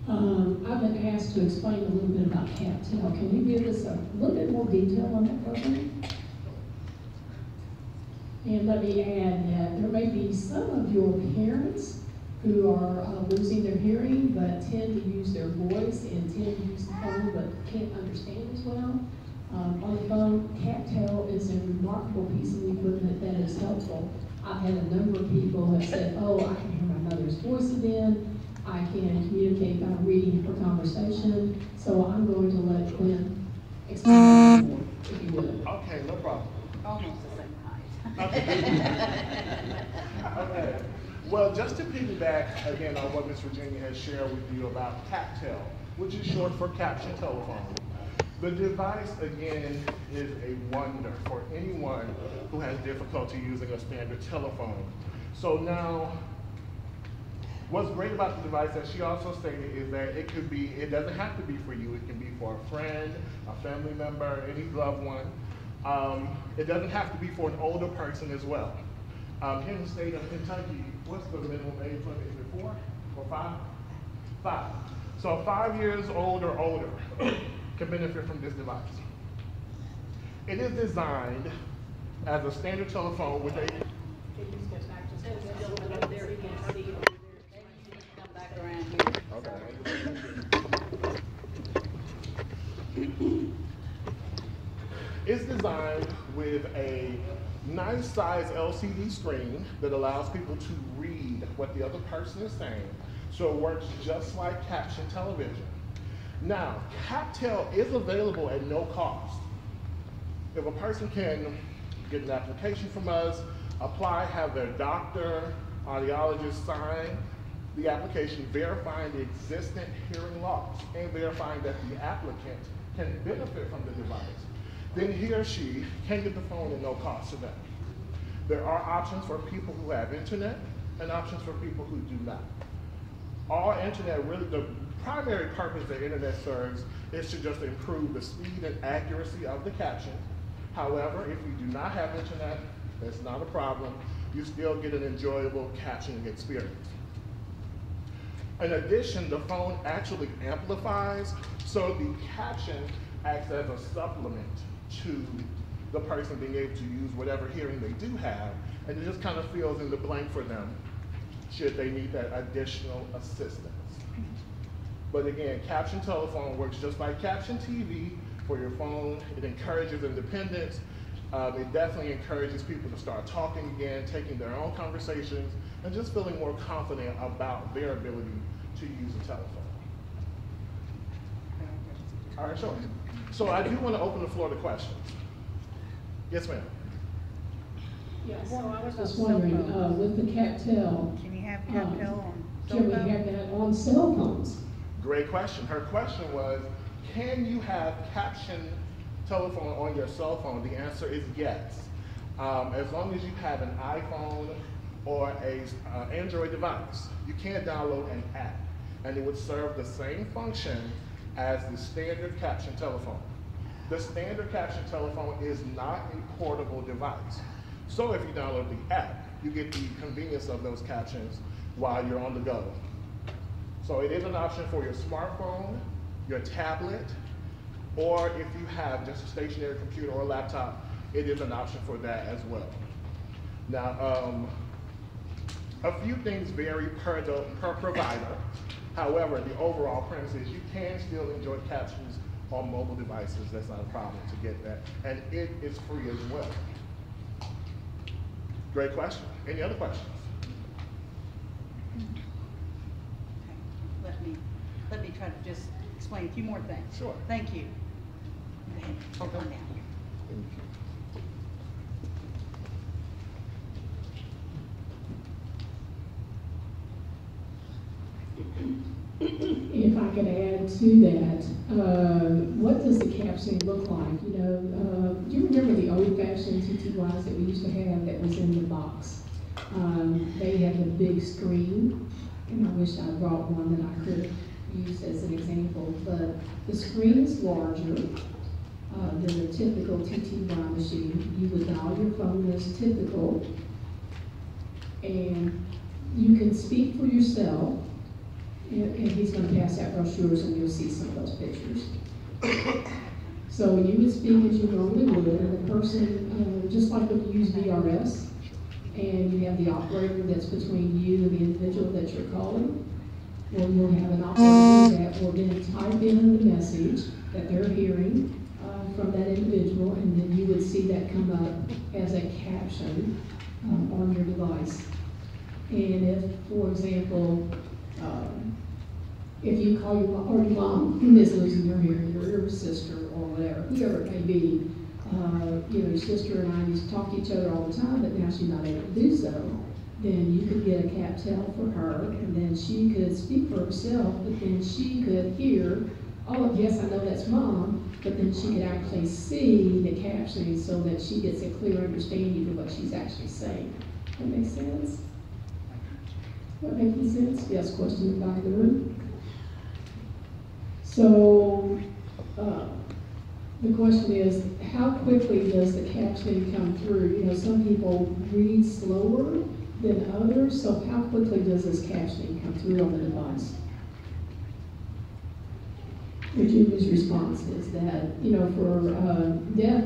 I've been asked to explain a little bit about Kcdhh. Can you give us a little bit more detail on that program? And let me add that there may be some of your parents who are losing their hearing but tend to use their voice and tend to use the phone but can't understand as well. On the phone, Kcdhh is a remarkable piece of equipment that is helpful. I've had a number of people who have said, oh, I can hear my mother's voice again. I can communicate by reading her conversation. So I'm going to let Glenn explain that more, if you would. Okay, no problem. Almost the same height. Okay. Okay. Well, just to piggyback again on what Ms. Virginia has shared with you about Kcdhh, which is short for caption telephone. The device, again, is a wonder for anyone who has difficulty using a standard telephone. So now, what's great about the device, as she also stated, is that it doesn't have to be for you. It can be for a friend, a family member, any loved one. It doesn't have to be for an older person as well. Here in the state of Kentucky, what's the minimum age limit? Is it 4 or 5? 5. So 5 years old or older can benefit from this device. It is designed as a standard telephone with a... Can you step back just a little bit up there? You can see over there. Maybe you can come back around here. Okay. It's designed with a nice size LCD screen that allows people to read what the other person is saying. So it works just like caption television. Now, Kcdhh is available at no cost. If a person can get an application from us, apply, have their doctor, audiologist sign the application verifying the existing hearing loss and verifying that the applicant can benefit from the device, then he or she can get the phone at no cost to them. There are options for people who have internet and options for people who do not. All internet, really the primary purpose that internet serves is to just improve the speed and accuracy of the caption. However, if you do not have internet, that's not a problem. You still get an enjoyable captioning experience. In addition, the phone actually amplifies, so the caption acts as a supplement to the person being able to use whatever hearing they do have, and it just kind of fills in the blank for them should they need that additional assistance. But again, caption telephone works just like caption TV for your phone. It encourages independence. It definitely encourages people to start talking again, taking their own conversations, and just feeling more confident about their ability to use a telephone. All right, sure. So I do want to open the floor to questions. Yes, ma'am. Yes, so I was just wondering, with the Kcdhh, Can you have Kcdhh on cell can we phone? have that on cell phones? Great question. Her question was, can you have caption telephone on your cell phone? The answer is yes. As long as you have an iPhone or a Android device, you can download an app, and it would serve the same function as the standard caption telephone. The standard caption telephone is not a portable device. So if you download the app, you get the convenience of those captions while you're on the go. So it is an option for your smartphone, your tablet, or if you have just a stationary computer or a laptop, it is an option for that as well. Now, a few things vary per provider. However, the overall premise is you can still enjoy captions on mobile devices. That's not a problem to get that. And it is free as well. Great question. Any other questions? Okay. Let me try to just explain a few more things. Sure. Thank you. Hold on down here. Thank you. If I could add to that, what does the captioning look like? You know, do you remember the old-fashioned TTYs that we used to have that was in the box? They have a big screen, and I wish I brought one that I could use as an example, but the screen is larger than a typical TTY machine. You would dial your phone as typical, and you can speak for yourself. And he's going to pass out brochures, and you'll see some of those pictures. So you would speak as you normally would, and the person, just like when you use VRS, and you have the operator that's between you and the individual that you're calling, well, you'll have an operator that will then type in the message that they're hearing from that individual, and then you would see that come up as a caption on your device. And if, for example, if you call your mom is losing her hearing, or your sister, or whatever, whoever it may be, your sister and I used to talk to each other all the time, but now she's not able to do so, then you could get a Kcdhh for her, and then she could speak for herself, but then she could hear, oh, yes, I know that's mom, but then she could actually see the captioning so that she gets a clear understanding of what she's actually saying. That makes sense? That making sense? Yes, question in the back of the room. So, the question is, how quickly does the captioning come through? You know, some people read slower than others, so how quickly does this captioning come through on the device? Virginia's response is that, you know, for deaf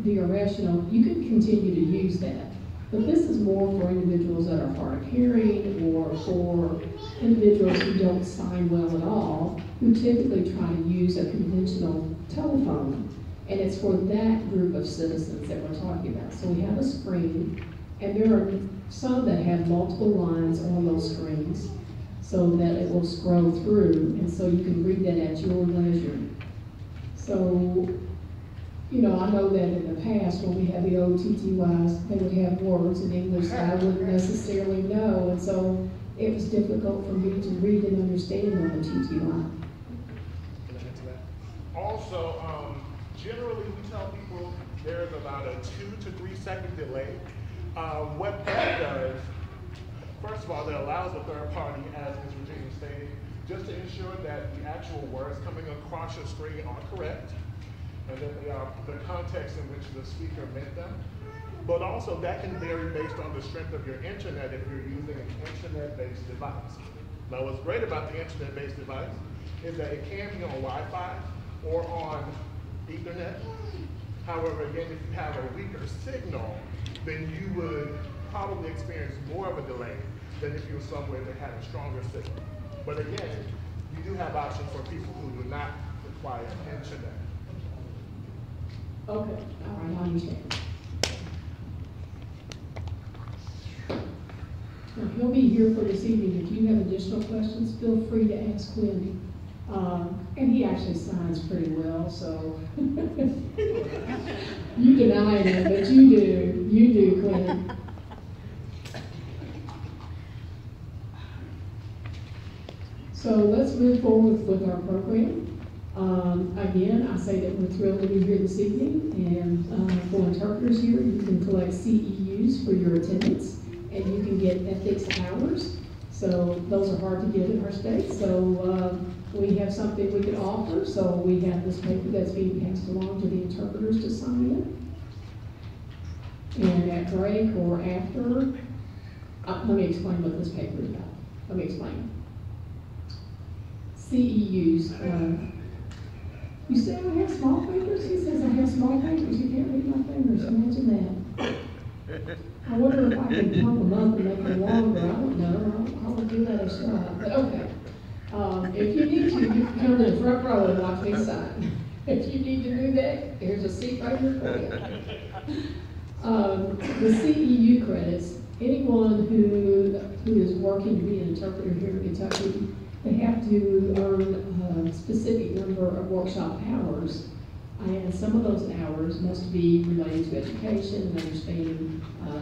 VRS, you can continue to use that. But this is more for individuals that are hard of hearing, or for individuals who don't sign well at all, who typically try to use a conventional telephone. And it's for that group of citizens that we're talking about. So we have a screen, and there are some that have multiple lines on those screens, so that it will scroll through, and so you can read that at your leisure. So, you know, I know that in the past, when we had the old TTYs, they would have words in English that I wouldn't necessarily know, and so it was difficult for me to read and understand on the TTY. Also, generally we tell people there's about a 2 to 3 second delay. What that does, first of all, that allows the third party, as Ms. Virginia stated, just to ensure that the actual words coming across your screen are correct, and that they are the context in which the speaker meant them. But also that can vary based on the strength of your internet if you're using an internet-based device. Now what's great about the internet-based device is that it can be on Wi-Fi or on Ethernet. However, again, if you have a weaker signal, then you would probably experience more of a delay than if you were somewhere that had a stronger signal. But again, you do have options for people who do not require internet. Okay, all right, I understand. Now, he'll be here for this evening. If you have additional questions, feel free to ask Quinn. And he actually signs pretty well, so you deny it, but you do, Quinn. So let's move forward with our program. Again, I say that we're thrilled to be here this evening, and for interpreters here, you can collect CEUs for your attendance, and you can get ethics hours. So those are hard to get in our state, so we have something we can offer. So we have this paper that's being passed along to the interpreters to sign in. And at break or after, let me explain what this paper is about. Let me explain. CEUs. You say I have small fingers? He says I have small fingers. You can't read my fingers. Imagine that. I wonder if I can pump them up and make them longer. I don't know. I would give that a shot. But okay. If you need to, you can come to the front row and watch me sign. If you need to do that, here's a seat right here for you. The CEU credits, anyone who is working to be an interpreter here in Kentucky, they have to earn a specific number of workshop hours, and some of those hours must be related to education and understanding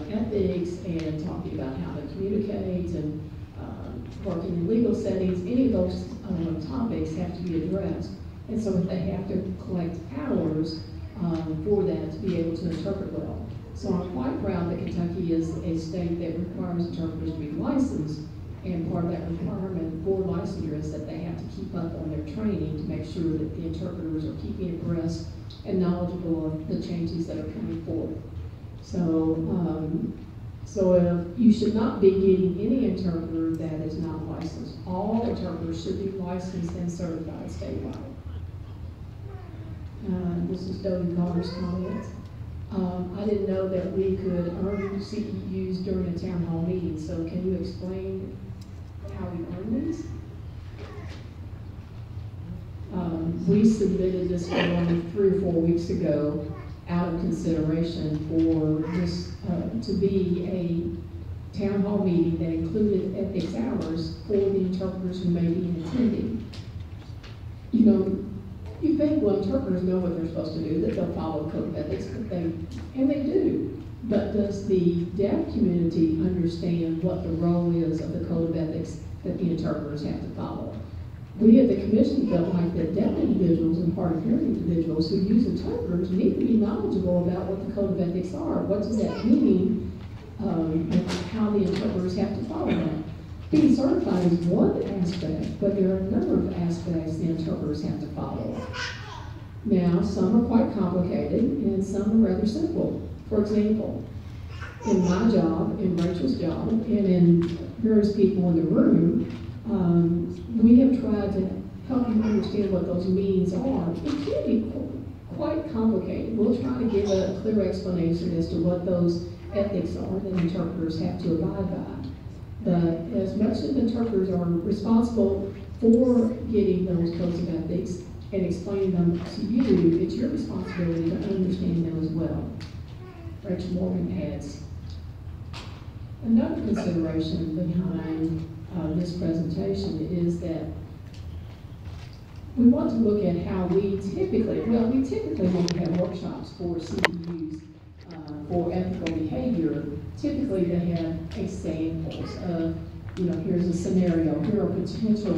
ethics and talking about how to communicate and working in legal settings. Any of those topics have to be addressed, and so they have to collect hours for that to be able to interpret well. So I'm quite proud that Kentucky is a state that requires interpreters to be licensed. And part of that requirement for licensure is that they have to keep up on their training to make sure that the interpreters are keeping abreast and knowledgeable of the changes that are coming forth. So So you should not be getting any interpreter that is not licensed. All interpreters should be licensed and certified statewide. This is Dodie Carter's comment. I didn't know that we could earn CEUs during a town hall meeting, so can you explain how we earn these? We submitted this form 3 or 4 weeks ago out of consideration for this to be a town hall meeting that included ethics hours for the interpreters who may be attending. You know, you think, well, interpreters know what they're supposed to do, that they'll follow code of ethics, but they do. But does the deaf community understand what the role is of the code of ethics that the interpreters have to follow? We at the commission felt like that deaf individuals and hard of hearing individuals who use interpreters need to be knowledgeable about what the code of ethics are. What does that mean? And how the interpreters have to follow that. Being certified is one aspect, but there are a number of aspects the interpreters have to follow. Now, some are quite complicated and some are rather simple. For example, in my job, in Rachel's job, and in various people in the room, we have tried to help you understand what those meanings are. It can be quite complicated. We'll try to give a clear explanation as to what those ethics are that interpreters have to abide by. But as much as interpreters are responsible for getting those codes of ethics and explaining them to you, it's your responsibility to understand them as well. Rachel Morgan adds, another consideration behind this presentation is that we want to look at how we typically when we have workshops for CEUs for ethical behavior, typically they have examples of, you know, here's a scenario, here are potential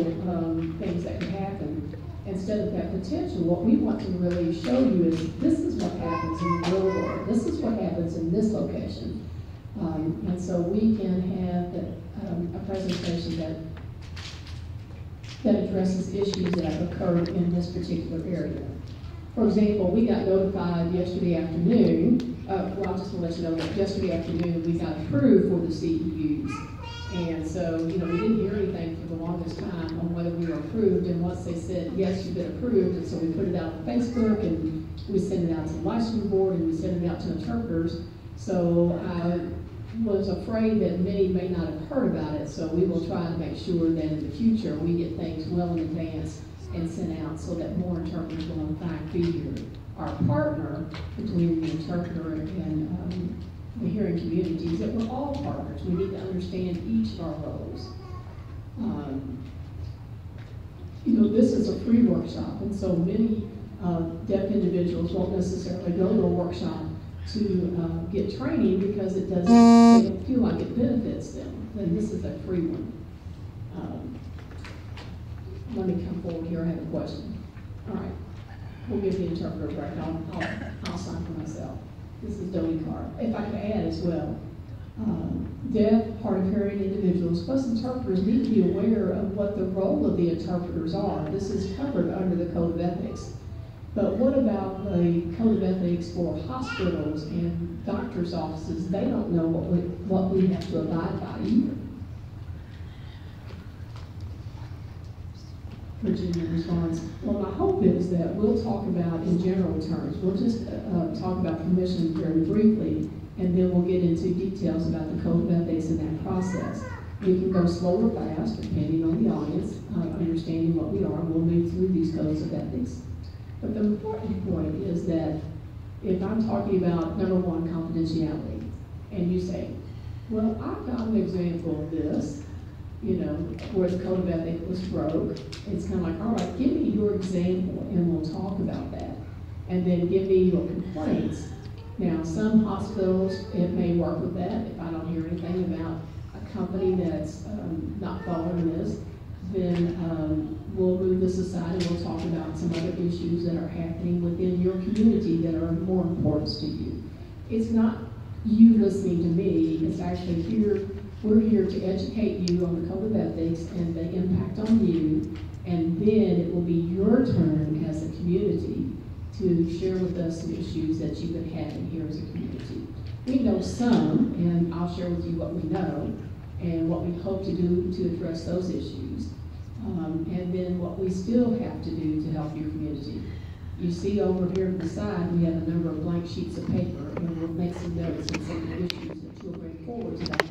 things that could happen. Instead of that potential, what we want to really show you is this is what happens in the real world, this is what happens in this location. And so we can have a presentation that addresses issues that have occurred in this particular area. For example, we got notified yesterday afternoon, well, I just want to let you know that yesterday afternoon we got approved for the CEUs. And so, you know, we didn't hear anything for the longest time on whether we were approved, and once they said, yes, you've been approved, and so we put it out on Facebook, and we sent it out to the licensing board, and we sent it out to interpreters. So I was afraid that many may not have heard about it, so we will try to make sure that in the future we get things well in advance and sent out so that more interpreters will in fact be here. Our partner between the interpreter and the hearing community is that we're all partners. We need to understand each of our roles. You know, this is a free workshop, and so many deaf individuals won't necessarily go to a workshop to get training because they don't feel like it benefits them. And this is a free one. Let me come forward here. I have a question. All right, we'll give the interpreter a break. I'll sign for myself. This is Dodie Carr. If I could add as well, deaf, hard of hearing individuals plus interpreters need to be aware of what the role of the interpreters are. This is covered under the Code of Ethics. But what about the Code of Ethics for hospitals and doctors' offices? They don't know what we have to abide by either. Virginia responds, well, my hope is that we'll talk about in general terms. We'll just talk about permission very briefly, and then we'll get into details about the Code of Ethics in that process. We can go slow or fast, depending on the audience, understanding what we are. We'll move through these codes of ethics. But the important point is that if I'm talking about, number one, confidentiality, and you say, well, I've got an example of this, you know, where the Code of Ethics was broke, it's kind of like, all right, give me your example and we'll talk about that. And then give me your complaints. Now, some hospitals, it may work with that. If I don't hear anything about a company that's not following this, then we'll move this aside and we'll talk about some other issues that are happening within your community that are more important to you. It's not you listening to me, it's actually we're here to educate you on the Code of Ethics and the impact on you, and then it will be your turn as a community to share with us some issues that you've been having here as a community. We know some, and I'll share with you what we know and what we hope to do to address those issues. And then what we still have to do to help your community. You see over here to the side, we have a number of blank sheets of paper, and we'll make some notes and some of the issues that you'll bring forward to that